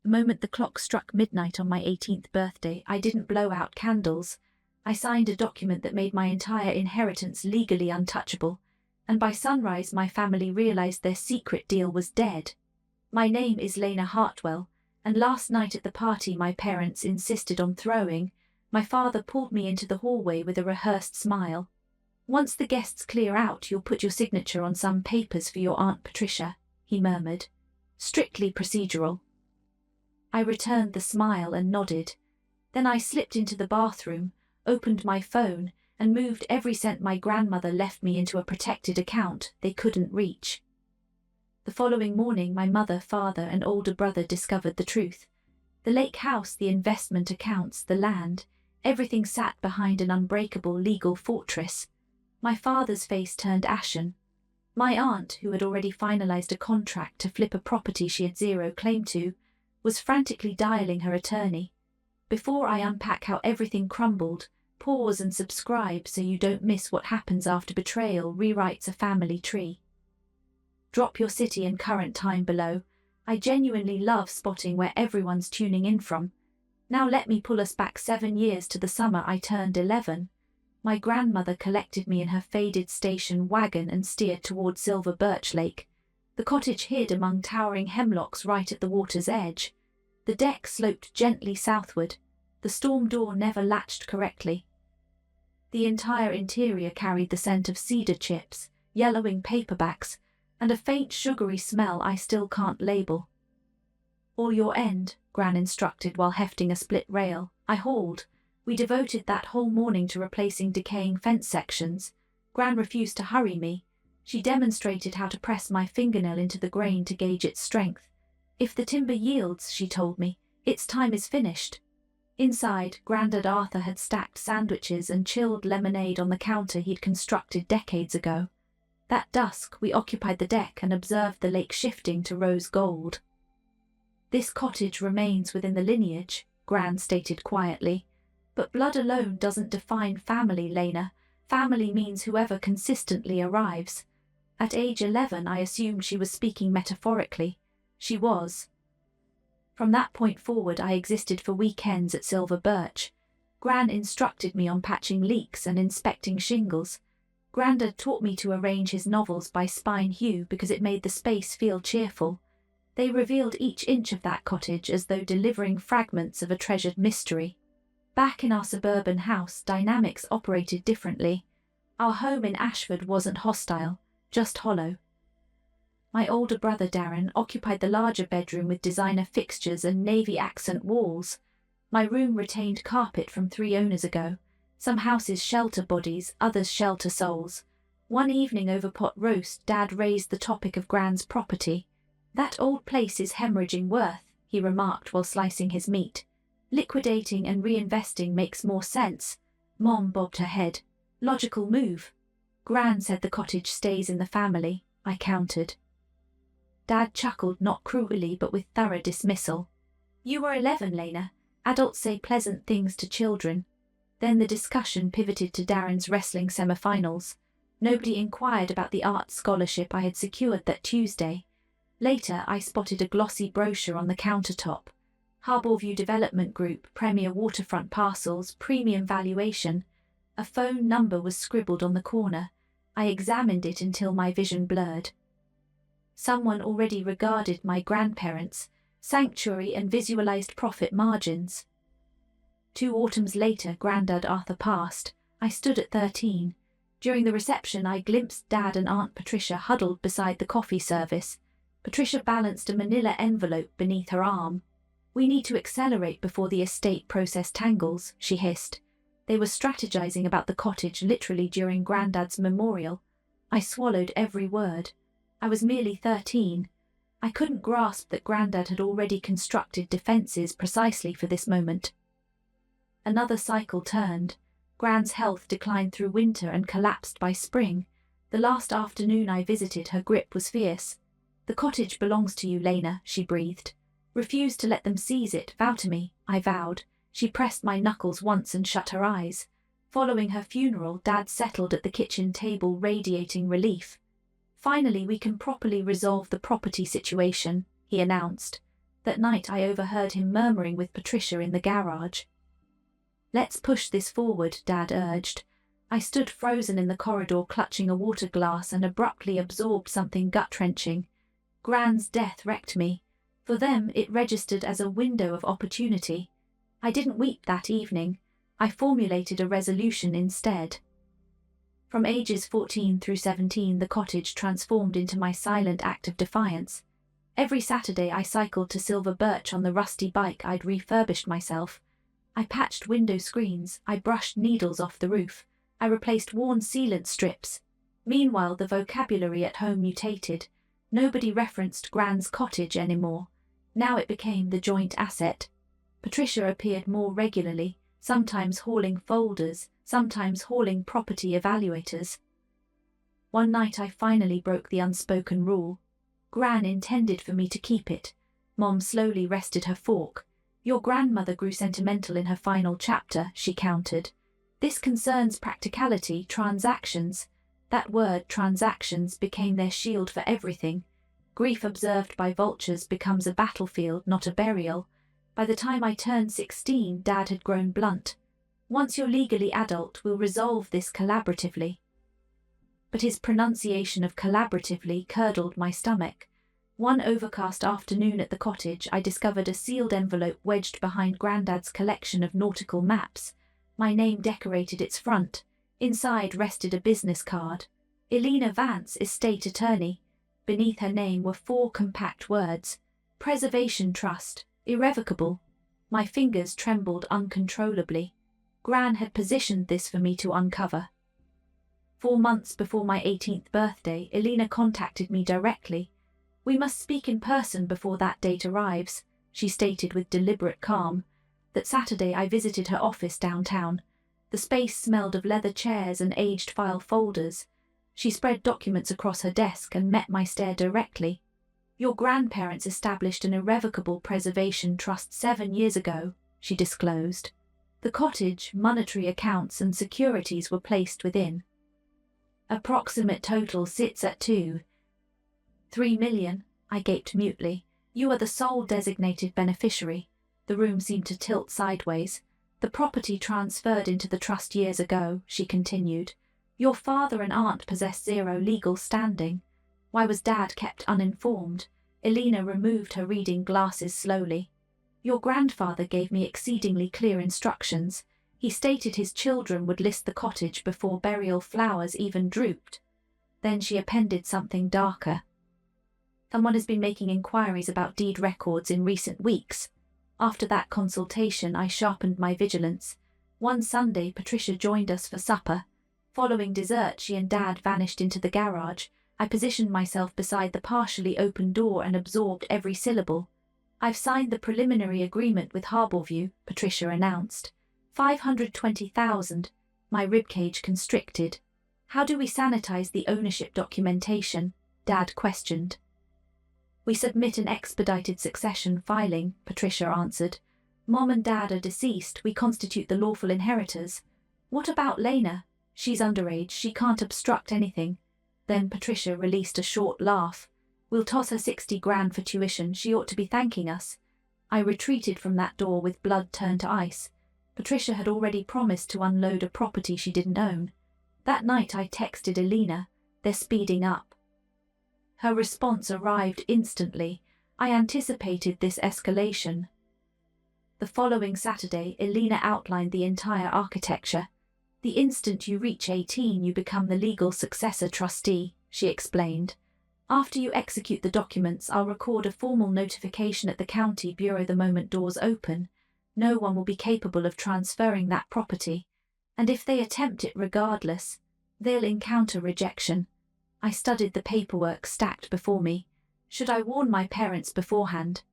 The moment the clock struck midnight on my 18th birthday, I didn't blow out candles. I signed a document that made my entire inheritance legally untouchable, and by sunrise my family realized their secret deal was dead. My name is Lena Hartwell, and last night at the party my parents insisted on throwing, my father pulled me into the hallway with a rehearsed smile. "Once the guests clear out, you'll put your signature on some papers for your Aunt Patricia," he murmured. "Strictly procedural." I returned the smile and nodded. Then I slipped into the bathroom, opened my phone, and moved every cent my grandmother left me into a protected account they couldn't reach. The following morning my mother, father, and older brother discovered the truth. The lake house, the investment accounts, the land, everything sat behind an unbreakable legal fortress. My father's face turned ashen. My aunt, who had already finalized a contract to flip a property she had zero claim to, was frantically dialing her attorney. Before I unpack how everything crumbled, pause and subscribe so you don't miss what happens after betrayal rewrites a family tree. Drop your city and current time below. I genuinely love spotting where everyone's tuning in from. Now let me pull us back 7 years to the summer I turned 11. My grandmother collected me in her faded station wagon and steered toward Silver Birch Lake. The cottage hid among towering hemlocks right at the water's edge. The deck sloped gently southward. The storm door never latched correctly. The entire interior carried the scent of cedar chips, yellowing paperbacks, and a faint sugary smell I still can't label. "All your end," Gran instructed while hefting a split rail. I hauled. We devoted that whole morning to replacing decaying fence sections. Gran refused to hurry me. She demonstrated how to press my fingernail into the grain to gauge its strength. "If the timber yields," she told me, "its time is finished." Inside, Grandad Arthur had stacked sandwiches and chilled lemonade on the counter he'd constructed decades ago. At dusk, we occupied the deck and observed the lake shifting to rose gold. "This cottage remains within the lineage," Gran stated quietly. "But blood alone doesn't define family, Lena. Family means whoever consistently arrives." At age 11, I assumed she was speaking metaphorically. She was. From that point forward, I existed for weekends at Silver Birch. Gran instructed me on patching leaks and inspecting shingles. Grandad taught me to arrange his novels by spine hue because it made the space feel cheerful. They revealed each inch of that cottage as though delivering fragments of a treasured mystery. Back in our suburban house, dynamics operated differently. Our home in Ashford wasn't hostile, just hollow. My older brother Darren occupied the larger bedroom with designer fixtures and navy accent walls. My room retained carpet from 3 owners ago. Some houses shelter bodies, others shelter souls. One evening over pot roast, Dad raised the topic of Gran's property. "That old place is hemorrhaging worth," he remarked while slicing his meat. "Liquidating and reinvesting makes more sense." Mom bobbed her head. "Logical move." "Gran said the cottage stays in the family," I countered. Dad chuckled, not cruelly but with thorough dismissal. "You were 11, Lena. Adults say pleasant things to children." Then the discussion pivoted to Darren's wrestling semifinals. Nobody inquired about the art scholarship I had secured that Tuesday. Later, I spotted a glossy brochure on the countertop. Harbourview Development Group, Premier Waterfront Parcels, Premium Valuation. A phone number was scribbled on the corner. I examined it until my vision blurred. Someone already regarded my grandparents, sanctuary and visualized profit margins. 2 autumns later, Grandad Arthur passed. I stood at 13. During the reception, I glimpsed Dad and Aunt Patricia huddled beside the coffee service. Patricia balanced a manila envelope beneath her arm. "We need to accelerate before the estate process tangles," she hissed. They were strategizing about the cottage literally during Grandad's memorial. I swallowed every word. I was merely 13. I couldn't grasp that Grandad had already constructed defenses precisely for this moment. Another cycle turned. Gran's health declined through winter and collapsed by spring. The last afternoon I visited, her grip was fierce. "The cottage belongs to you, Lena," she breathed. "Refuse to let them seize it. Vow to me," I vowed. She pressed my knuckles once and shut her eyes. Following her funeral, Dad settled at the kitchen table, radiating relief. "Finally, we can properly resolve the property situation," he announced. That night I overheard him murmuring with Patricia in the garage. "Let's push this forward," Dad urged. I stood frozen in the corridor clutching a water glass and abruptly absorbed something gut-wrenching. Gran's death wrecked me. For them, it registered as a window of opportunity. I didn't weep that evening. I formulated a resolution instead. From ages 14 through 17, the cottage transformed into my silent act of defiance. Every Saturday I cycled to Silver Birch on the rusty bike I'd refurbished myself. I patched window screens, I brushed needles off the roof, I replaced worn sealant strips. Meanwhile, the vocabulary at home mutated. Nobody referenced Gran's cottage anymore. Now it became the joint asset. Patricia appeared more regularly, sometimes hauling folders, sometimes hauling property evaluators. One night I finally broke the unspoken rule. Gran intended for me to keep it. Mom slowly rested her fork. "Your grandmother grew sentimental in her final chapter," she countered. "This concerns practicality, transactions." That word, transactions, became their shield for everything. Grief observed by vultures becomes a battlefield, not a burial. By the time I turned 16, Dad had grown blunt. "Once you're legally adult, we'll resolve this collaboratively." But his pronunciation of collaboratively curdled my stomach. One overcast afternoon at the cottage, I discovered a sealed envelope wedged behind Grandad's collection of nautical maps. My name decorated its front. Inside rested a business card. "Elena Vance, Estate Attorney." Beneath her name were 4 compact words. "Preservation Trust. Irrevocable." My fingers trembled uncontrollably. Gran had positioned this for me to uncover. 4 months before my 18th birthday, Elena contacted me directly. "We must speak in person before that date arrives," she stated with deliberate calm. That Saturday I visited her office downtown. The space smelled of leather chairs and aged file folders. She spread documents across her desk and met my stare directly. "Your grandparents established an irrevocable preservation trust 7 years ago," she disclosed. "The cottage, monetary accounts and securities were placed within. Approximate total sits at 2.3 million, I gaped mutely. "You are the sole designated beneficiary." The room seemed to tilt sideways. "The property transferred into the trust years ago," she continued. "Your father and aunt possess 0 legal standing. Why was Dad kept uninformed?" Elena removed her reading glasses slowly. "Your grandfather gave me exceedingly clear instructions. He stated his children would list the cottage before burial flowers even drooped." Then she appended something darker. "Someone has been making inquiries about deed records in recent weeks." After that consultation, I sharpened my vigilance. One Sunday, Patricia joined us for supper. Following dessert, she and Dad vanished into the garage. I positioned myself beside the partially open door and absorbed every syllable. "I've signed the preliminary agreement with Harborview," Patricia announced. 520,000. My ribcage constricted. "How do we sanitize the ownership documentation?" Dad questioned. "We submit an expedited succession filing," Patricia answered. "Mom and Dad are deceased. We constitute the lawful inheritors." "What about Lena? She's underage. She can't obstruct anything." Then Patricia released a short laugh. "We'll toss her 60 grand for tuition. She ought to be thanking us." I retreated from that door with blood turned to ice. Patricia had already promised to unload a property she didn't own. That night I texted Elena. "They're speeding up." Her response arrived instantly. I anticipated this escalation. The following Saturday, Elena outlined the entire architecture. "The instant you reach 18, you become the legal successor trustee," she explained. "After you execute the documents, I'll record a formal notification at the county bureau the moment doors open. No one will be capable of transferring that property. And if they attempt it regardless, they'll encounter rejection." I studied the paperwork stacked before me. Should I warn my parents beforehand?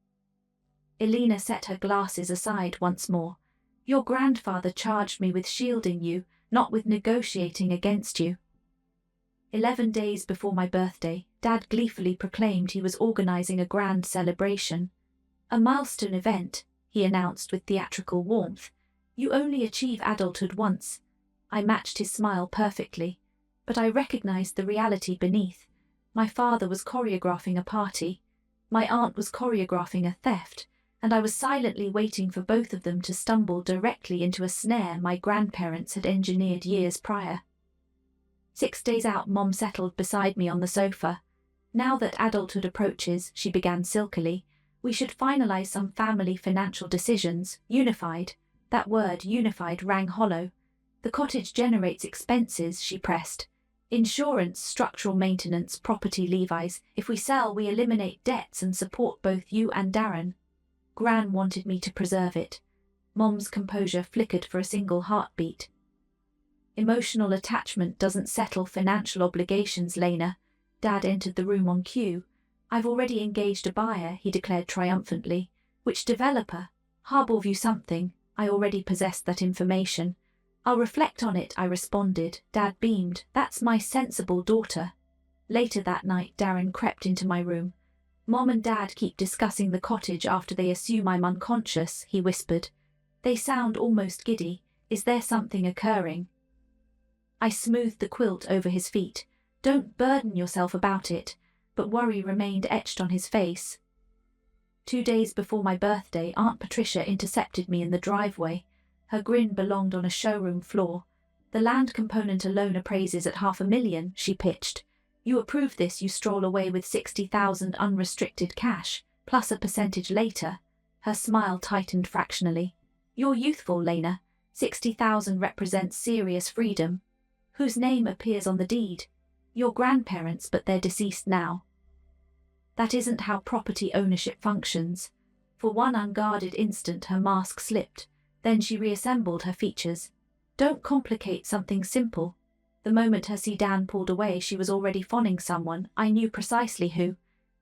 Elena set her glasses aside once more. "Your grandfather charged me with shielding you, not with negotiating against you." 11 days before my birthday, Dad gleefully proclaimed he was organizing a grand celebration. "A milestone event," he announced with theatrical warmth. "You only achieve adulthood once." I matched his smile perfectly. But I recognized the reality beneath. My father was choreographing a party. My aunt was choreographing a theft, and I was silently waiting for both of them to stumble directly into a snare my grandparents had engineered years prior. 6 days out, Mom settled beside me on the sofa. Now that adulthood approaches, she began silkily, we should finalize some family financial decisions. Unified. That word, unified, rang hollow. The cottage generates expenses, she pressed. Insurance, structural maintenance, property levies. If we sell, we eliminate debts and support both you and Darren. Gran wanted me to preserve it. Mom's composure flickered for a single heartbeat. Emotional attachment doesn't settle financial obligations, Lena. Dad entered the room on cue. I've already engaged a buyer, he declared triumphantly. Which developer? Harborview something. I already possessed that information. I'll reflect on it, I responded. Dad beamed. That's my sensible daughter. Later that night, Darren crept into my room. Mom and Dad keep discussing the cottage after they assume I'm unconscious, he whispered. They sound almost giddy. Is there something occurring? I smoothed the quilt over his feet. Don't burden yourself about it. But worry remained etched on his face. 2 days before my birthday, Aunt Patricia intercepted me in the driveway. Her grin belonged on a showroom floor. The land component alone appraises at $500,000, she pitched. You approve this, you stroll away with $60,000 unrestricted cash, plus a percentage later. Her smile tightened fractionally. You're youthful, Lena. $60,000 represents serious freedom. Whose name appears on the deed? Your grandparents, but they're deceased now. That isn't how property ownership functions. For one unguarded instant her mask slipped, then she reassembled her features. Don't complicate something simple. The moment her sedan pulled away, she was already phoning someone. I knew precisely who.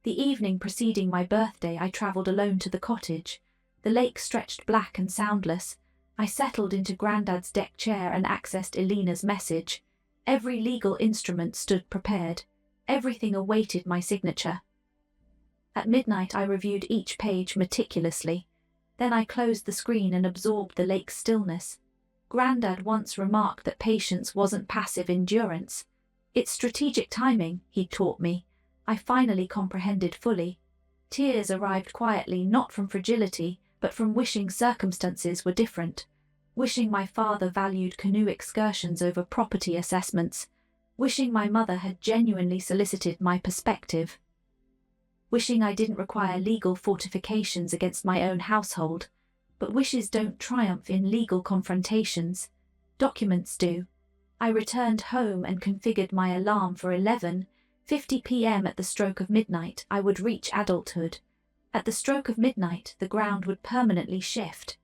The evening preceding my birthday, I travelled alone to the cottage. The lake stretched black and soundless. I settled into Grandad's deck chair and accessed Elena's message. Every legal instrument stood prepared. Everything awaited my signature. At midnight I reviewed each page meticulously. Then I closed the screen and absorbed the lake's stillness. Grandad once remarked that patience wasn't passive endurance. It's strategic timing, he'd taught me. I finally comprehended fully. Tears arrived quietly, not from fragility, but from wishing circumstances were different. Wishing my father valued canoe excursions over property assessments. Wishing my mother had genuinely solicited my perspective. Wishing I didn't require legal fortifications against my own household. But wishes don't triumph in legal confrontations. Documents do. I returned home and configured my alarm for 11:50 p.m. At the stroke of midnight, I would reach adulthood. At the stroke of midnight, the ground would permanently shift.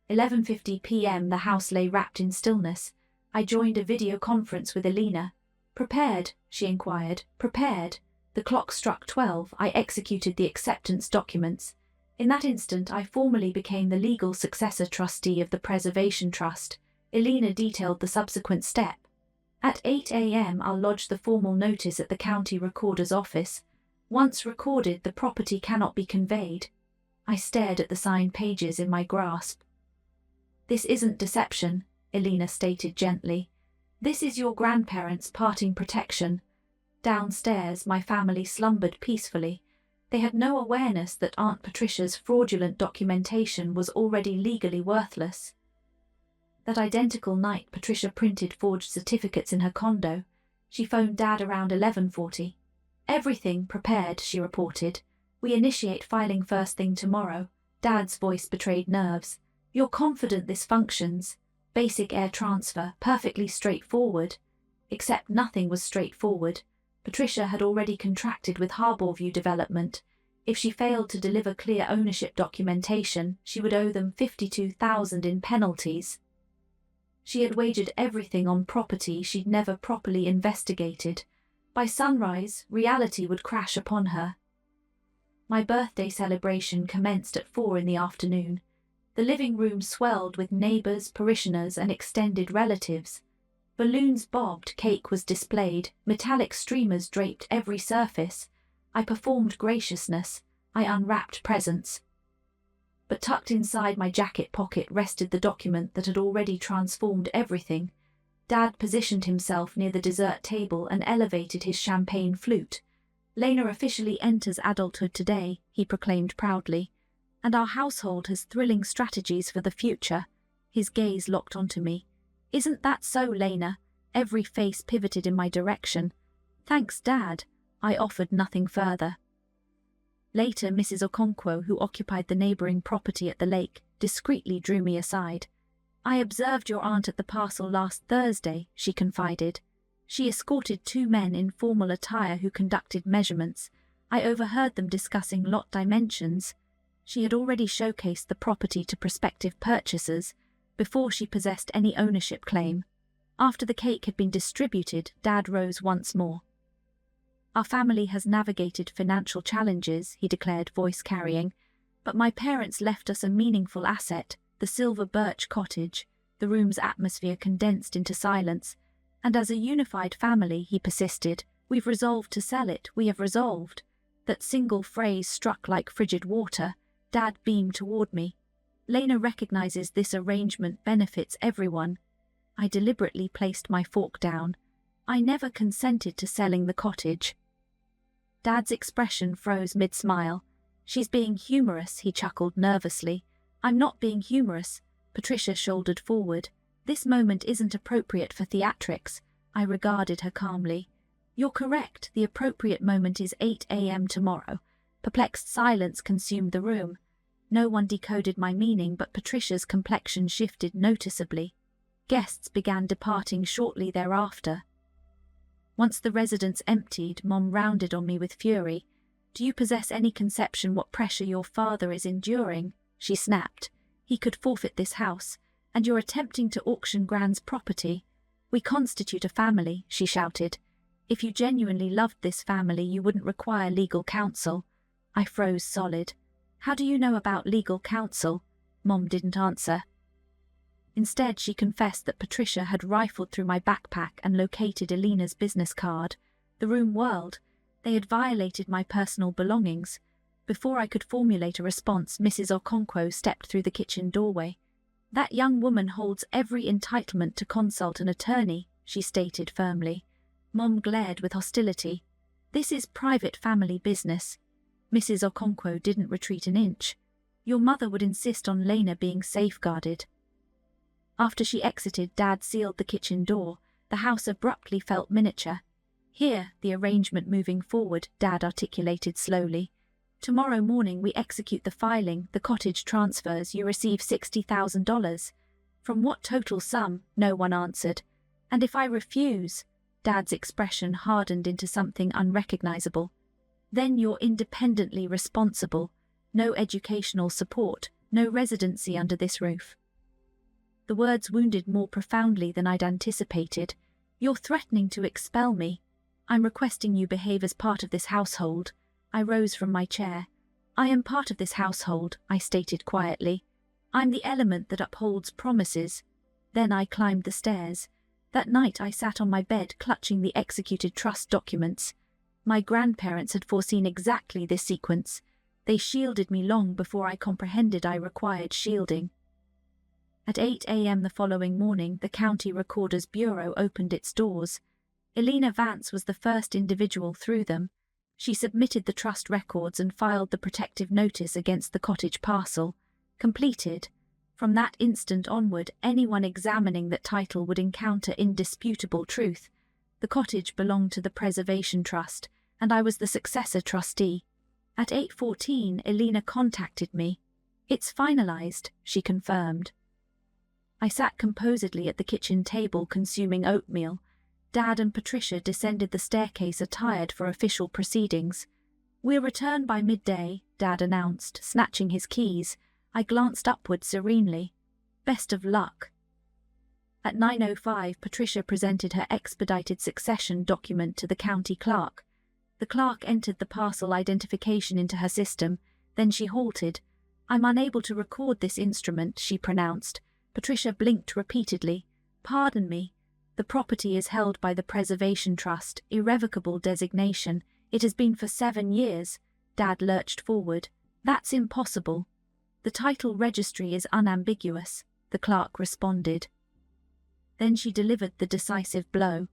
11:50 p.m. The house lay wrapped in stillness. I joined a video conference with Elena. Prepared? She inquired. Prepared. The clock struck 12. I executed the acceptance documents. In that instant, I formally became the legal successor trustee of the Preservation Trust. Elena detailed the subsequent step. At 8 a.m. I'll lodge the formal notice at the county recorder's office. Once recorded, the property cannot be conveyed. I stared at the signed pages in my grasp. This isn't deception, Elena stated gently. This is your grandparents' parting protection. Downstairs, my family slumbered peacefully. They had no awareness that Aunt Patricia's fraudulent documentation was already legally worthless. That identical night, Patricia printed forged certificates in her condo. She phoned Dad around 11:40. Everything prepared, she reported. We initiate filing first thing tomorrow. Dad's voice betrayed nerves. You're confident this functions? Basic air transfer, perfectly straightforward. Except nothing was straightforward. Patricia had already contracted with Harborview Development. If she failed to deliver clear ownership documentation, she would owe them $52,000 in penalties. She had wagered everything on property she'd never properly investigated. By sunrise, reality would crash upon her. My birthday celebration commenced at 4 in the afternoon. The living room swelled with neighbours, parishioners and extended relatives. Balloons bobbed, cake was displayed, metallic streamers draped every surface. I performed graciousness. I unwrapped presents. But tucked inside my jacket pocket rested the document that had already transformed everything. Dad positioned himself near the dessert table and elevated his champagne flute. Lena officially enters adulthood today, he proclaimed proudly, and our household has thrilling strategies for the future. His gaze locked onto me. Isn't that so, Lena? Every face pivoted in my direction. Thanks, Dad. I offered nothing further. Later, Mrs. Okonkwo, who occupied the neighboring property at the lake, discreetly drew me aside. I observed your aunt at the parcel last Thursday, she confided. She escorted 2 men in formal attire who conducted measurements. I overheard them discussing lot dimensions. She had already showcased the property to prospective purchasers before she possessed any ownership claim. After the cake had been distributed, Dad rose once more. Our family has navigated financial challenges, he declared, voice carrying, but my parents left us a meaningful asset, the silver birch cottage. The room's atmosphere condensed into silence, and as a unified family, he persisted, we've resolved to sell it, we have resolved. That single phrase struck like frigid water. Dad beamed toward me. Lena recognizes this arrangement benefits everyone. I deliberately placed my fork down. I never consented to selling the cottage. Dad's expression froze mid-smile. She's being humorous, he chuckled nervously. I'm not being humorous. Patricia shouldered forward. This moment isn't appropriate for theatrics. I regarded her calmly. You're correct, the appropriate moment is 8 a.m. tomorrow. Perplexed silence consumed the room. No one decoded my meaning, but Patricia's complexion shifted noticeably. Guests began departing shortly thereafter. Once the residence emptied, Mom rounded on me with fury. Do you possess any conception what pressure your father is enduring? She snapped. He could forfeit this house, and you're attempting to auction Gran's property. We constitute a family, she shouted. If you genuinely loved this family, you wouldn't require legal counsel. I froze solid. How do you know about legal counsel? Mom didn't answer. Instead, she confessed that Patricia had rifled through my backpack and located Elena's business card. The room whirled. They had violated my personal belongings. Before I could formulate a response, Mrs. Okonkwo stepped through the kitchen doorway. That young woman holds every entitlement to consult an attorney, she stated firmly. Mom glared with hostility. This is private family business. Mrs. Okonkwo didn't retreat an inch. Your mother would insist on Lena being safeguarded. After she exited, Dad sealed the kitchen door. The house abruptly felt miniature. Here, the arrangement moving forward, Dad articulated slowly. Tomorrow morning we execute the filing, the cottage transfers, you receive $60,000. From what total sum? No one answered. And if I refuse? Dad's expression hardened into something unrecognizable. Then you're independently responsible. No educational support, no residency under this roof. The words wounded more profoundly than I'd anticipated. You're threatening to expel me. I'm requesting you behave as part of this household. I rose from my chair. I am part of this household, I stated quietly. I'm the element that upholds promises. Then I climbed the stairs. That night I sat on my bed clutching the executed trust documents. My grandparents had foreseen exactly this sequence. They shielded me long before I comprehended I required shielding. At 8 a.m. the following morning, the County Recorder's Bureau opened its doors. Elena Vance was the first individual through them. She submitted the trust records and filed the protective notice against the cottage parcel. Completed. From that instant onward, anyone examining that title would encounter indisputable truth. The cottage belonged to the Preservation Trust, and I was the successor trustee. At 8:14, Elena contacted me. It's finalized, she confirmed. I sat composedly at the kitchen table consuming oatmeal. Dad and Patricia descended the staircase attired for official proceedings. We'll return by midday, Dad announced, snatching his keys. I glanced upward serenely. Best of luck. At 9:05, Patricia presented her expedited succession document to the county clerk. The clerk entered the parcel identification into her system. Then she halted. I'm unable to record this instrument, she pronounced. Patricia blinked repeatedly. Pardon me. The property is held by the Preservation Trust, irrevocable designation. It has been for 7 years. Dad lurched forward. That's impossible. The title registry is unambiguous, the clerk responded. Then she delivered the decisive blow.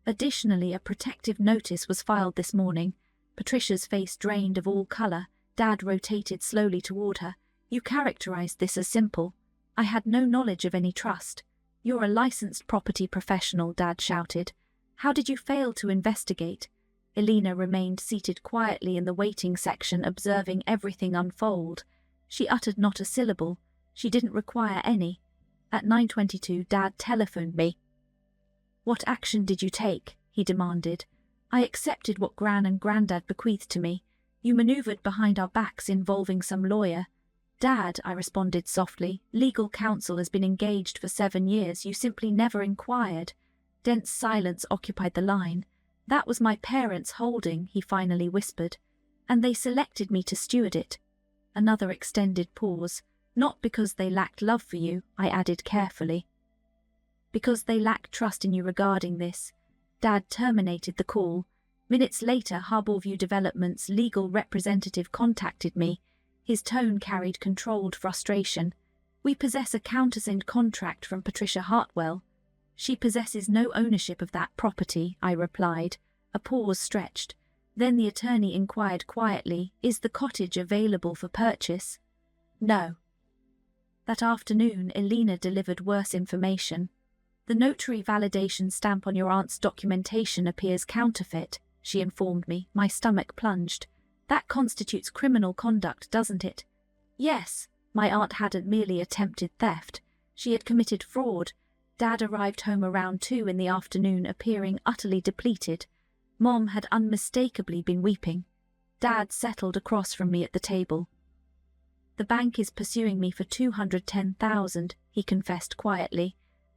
Additionally, a protective notice was filed this morning. Patricia's face drained of all colour. Dad rotated slowly toward her. You characterized this as simple. I had no knowledge of any trust. You're a licensed property professional, Dad shouted. How did you fail to investigate? Elena remained seated quietly in the waiting section, observing everything unfold. She uttered not a syllable. She didn't require any. At 9:22, Dad telephoned me. What action did you take? He demanded. I accepted what Gran and Grandad bequeathed to me. You maneuvered behind our backs involving some lawyer. Dad, I responded softly, legal counsel has been engaged for 7 years. You simply never inquired. Dense silence occupied the line. That was my parents' holding, he finally whispered, and they selected me to steward it. Another extended pause. Not because they lacked love for you, I added carefully. Because they lacked trust in you regarding this. Dad terminated the call. Minutes later, Harborview Development's legal representative contacted me. His tone carried controlled frustration. We possess a countersigned contract from Patricia Hartwell. She possesses no ownership of that property, I replied. A pause stretched. Then the attorney inquired quietly, is the cottage available for purchase? No. That afternoon, Elena delivered worse information. The notary validation stamp on your aunt's documentation appears counterfeit, she informed me. My stomach plunged. That constitutes criminal conduct, doesn't it? Yes. My aunt hadn't merely attempted theft. She had committed fraud. Dad arrived home around 2 in the afternoon, appearing utterly depleted. Mom had unmistakably been weeping. Dad settled across from me at the table. The bank is pursuing me for $210,000, he confessed quietly.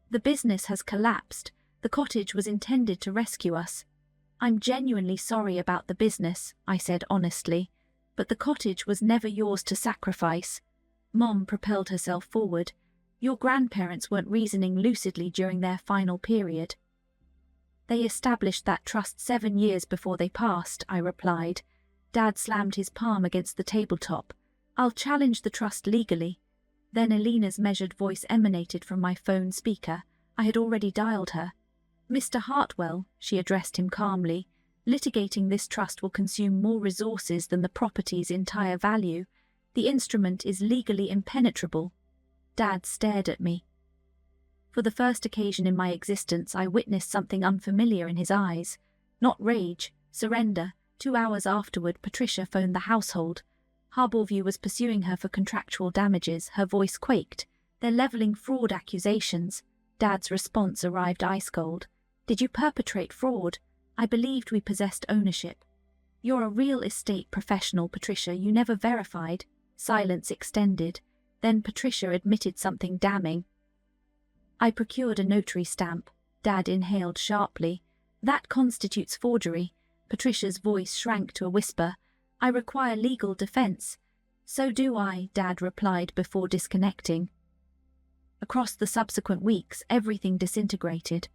The business has collapsed. The cottage was intended to rescue us. I'm genuinely sorry about the business, I said honestly, but the cottage was never yours to sacrifice. Mom propelled herself forward. Your grandparents weren't reasoning lucidly during their final period. They established that trust 7 years before they passed, I replied. Dad slammed his palm against the tabletop. I'll challenge the trust legally. Then Elena's measured voice emanated from my phone speaker. I had already dialed her. Mr. Hartwell, she addressed him calmly, litigating this trust will consume more resources than the property's entire value. The instrument is legally impenetrable. Dad stared at me. For the first occasion in my existence, I witnessed something unfamiliar in his eyes. Not rage, surrender. 2 hours afterward, Patricia phoned the household. Harborview was pursuing her for contractual damages. Her voice quaked. They're leveling fraud accusations. Dad's response arrived ice cold. Did you perpetrate fraud? I believed we possessed ownership. You're a real estate professional, Patricia. You never verified. Silence extended. Then Patricia admitted something damning. I procured a notary stamp. Dad inhaled sharply. That constitutes forgery. Patricia's voice shrank to a whisper. I require legal defense. So do I, Dad replied before disconnecting. Across the subsequent weeks, everything disintegrated.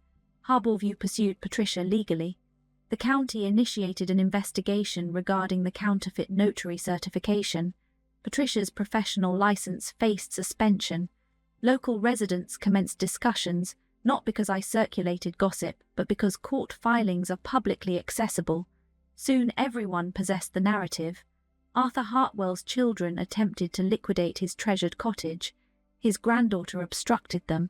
Harborview pursued Patricia legally. The county initiated an investigation regarding the counterfeit notary certification. Patricia's professional license faced suspension. Local residents commenced discussions, not because I circulated gossip, but because court filings are publicly accessible. Soon everyone possessed the narrative. Arthur Hartwell's children attempted to liquidate his treasured cottage. His granddaughter obstructed them.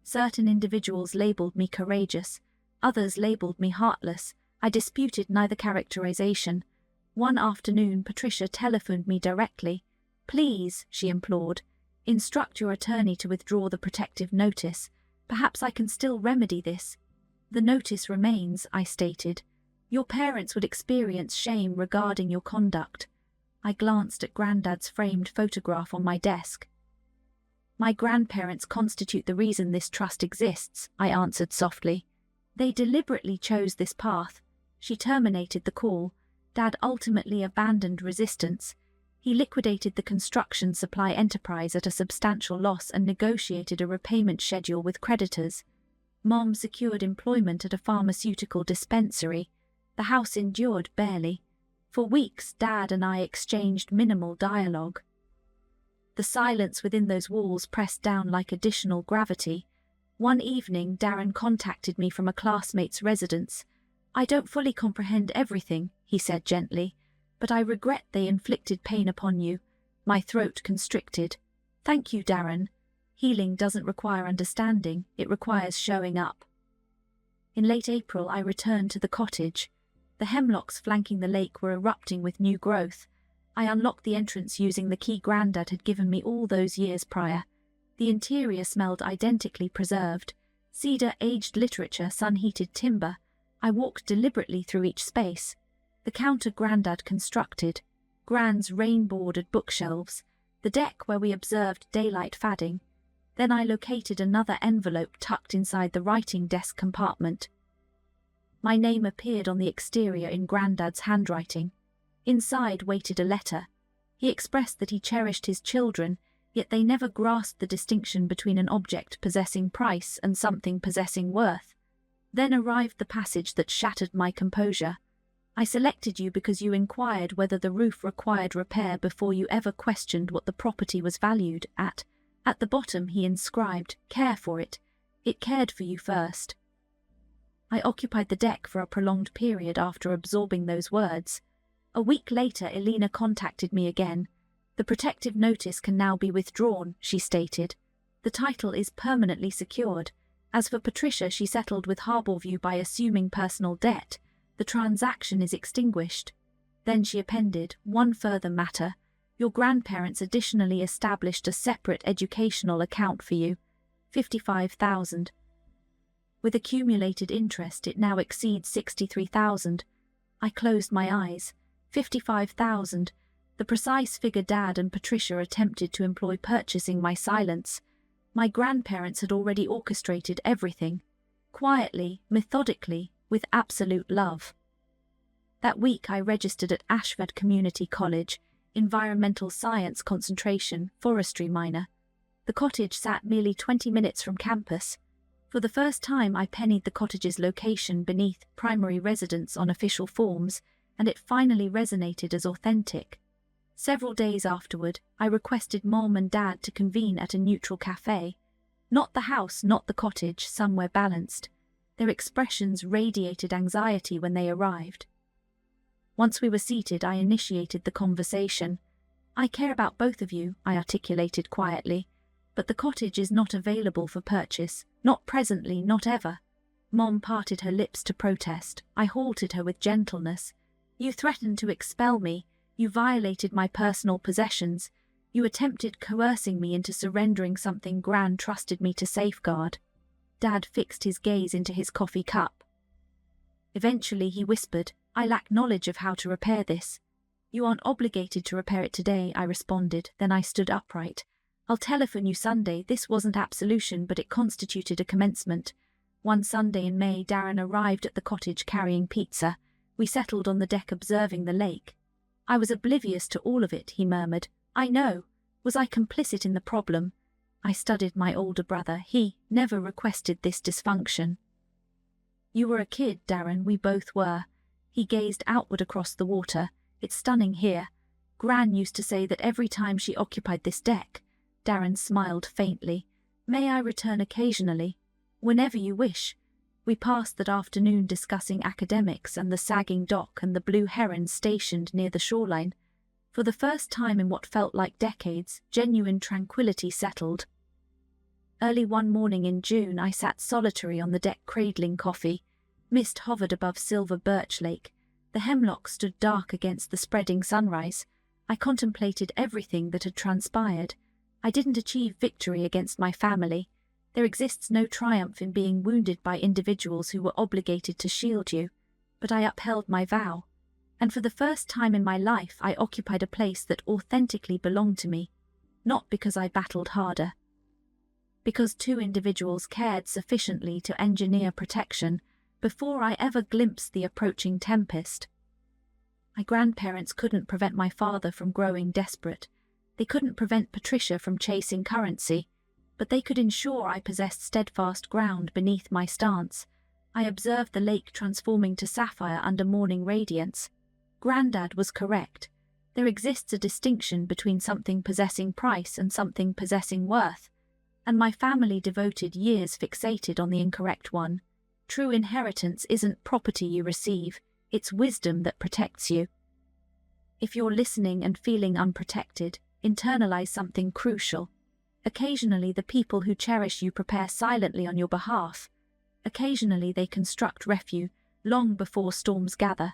Certain individuals labelled me courageous. Others labelled me heartless. I disputed neither characterization. One afternoon, Patricia telephoned me directly. Please, she implored, instruct your attorney to withdraw the protective notice. Perhaps I can still remedy this. The notice remains, I stated. Your parents would experience shame regarding your conduct. I glanced at Grandad's framed photograph on my desk. My grandparents constitute the reason this trust exists, I answered softly. They deliberately chose this path. She terminated the call. Dad ultimately abandoned resistance. He liquidated the construction supply enterprise at a substantial loss and negotiated a repayment schedule with creditors. Mom secured employment at a pharmaceutical dispensary. The house endured barely. For weeks, Dad and I exchanged minimal dialogue. The silence within those walls pressed down like additional gravity. One evening, Darren contacted me from a classmate's residence. "I don't fully comprehend everything," he said gently, "but I regret they inflicted pain upon you." My throat constricted. "Thank you, Darren. Healing doesn't require understanding, it requires showing up." In late April, I returned to the cottage. The hemlocks flanking the lake were erupting with new growth. I unlocked the entrance using the key Grandad had given me all those years prior. The interior smelled identically preserved. Cedar, aged literature, sun-heated timber. I walked deliberately through each space. The counter Grandad constructed. Gran's rain-bordered bookshelves. The deck where we observed daylight fadding. Then I located another envelope tucked inside the writing desk compartment. My name appeared on the exterior in Grandad's handwriting. Inside waited a letter. He expressed that he cherished his children, yet they never grasped the distinction between an object possessing price and something possessing worth. Then arrived the passage that shattered my composure. "I selected you because you inquired whether the roof required repair before you ever questioned what the property was valued at." At the bottom he inscribed, "Care for it. It cared for you first." I occupied the deck for a prolonged period after absorbing those words. A week later, Elena contacted me again. "The protective notice can now be withdrawn," she stated. "The title is permanently secured. As for Patricia, she settled with Harbourview by assuming personal debt. The transaction is extinguished." Then she appended, "One further matter. Your grandparents additionally established a separate educational account for you. 55,000. With accumulated interest, it now exceeds 63,000. I closed my eyes. 55,000. The precise figure Dad and Patricia attempted to employ purchasing my silence. My grandparents had already orchestrated everything. Quietly, methodically, with absolute love. That week I registered at Ashford Community College, environmental science concentration, forestry minor. The cottage sat merely 20 minutes from campus. For the first time I pennied the cottage's location beneath primary residence on official forms, and it finally resonated as authentic. Several days afterward, I requested Mom and Dad to convene at a neutral cafe. Not the house, not the cottage, somewhere balanced. Their expressions radiated anxiety when they arrived. Once we were seated, I initiated the conversation. "I care about both of you," I articulated quietly, "but the cottage is not available for purchase. Not presently, not ever." Mom parted her lips to protest. I halted her with gentleness. "You threatened to expel me. You violated my personal possessions. You attempted coercing me into surrendering something Gran trusted me to safeguard." Dad fixed his gaze into his coffee cup. Eventually he whispered, "I lack knowledge of how to repair this." "You aren't obligated to repair it today," I responded. Then I stood upright. "I'll telephone you Sunday." This wasn't absolution, but it constituted a commencement. One Sunday in May, Darren arrived at the cottage carrying pizza. We settled on the deck observing the lake. "I was oblivious to all of it," he murmured. "I know. Was I complicit in the problem?" I studied my older brother. "He never requested this dysfunction." "You were a kid, Darren, we both were." He gazed outward across the water. "It's stunning here. Gran used to say that every time she occupied this deck." Darren smiled faintly. "May I return occasionally?" "Whenever you wish." We passed that afternoon discussing academics and the sagging dock and the blue herons stationed near the shoreline. For the first time in what felt like decades, genuine tranquility settled. Early one morning in June, I sat solitary on the deck cradling coffee. Mist hovered above silver Birch Lake. The hemlock stood dark against the spreading sunrise. I contemplated everything that had transpired. I didn't achieve victory against my family. There exists no triumph in being wounded by individuals who were obligated to shield you. But I upheld my vow. And for the first time in my life, I occupied a place that authentically belonged to me. Not because I battled harder. Because two individuals cared sufficiently to engineer protection before I ever glimpsed the approaching tempest. My grandparents couldn't prevent my father from growing desperate. They couldn't prevent Patricia from chasing currency, but they could ensure I possessed steadfast ground beneath my stance. I observed the lake transforming to sapphire under morning radiance. Grandad was correct. There exists a distinction between something possessing price and something possessing worth, and my family devoted years fixated on the incorrect one. True inheritance isn't property you receive, it's wisdom that protects you. If you're listening and feeling unprotected, internalize something crucial. Occasionally the people who cherish you prepare silently on your behalf. Occasionally they construct refuge long before storms gather.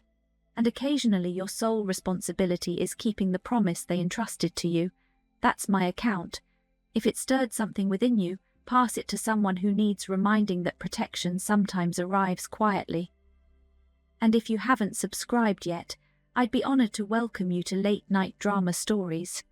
And occasionally your sole responsibility is keeping the promise they entrusted to you. That's my account. If it stirred something within you, pass it to someone who needs reminding that protection sometimes arrives quietly. And if you haven't subscribed yet, I'd be honored to welcome you to Late Night Drama Stories.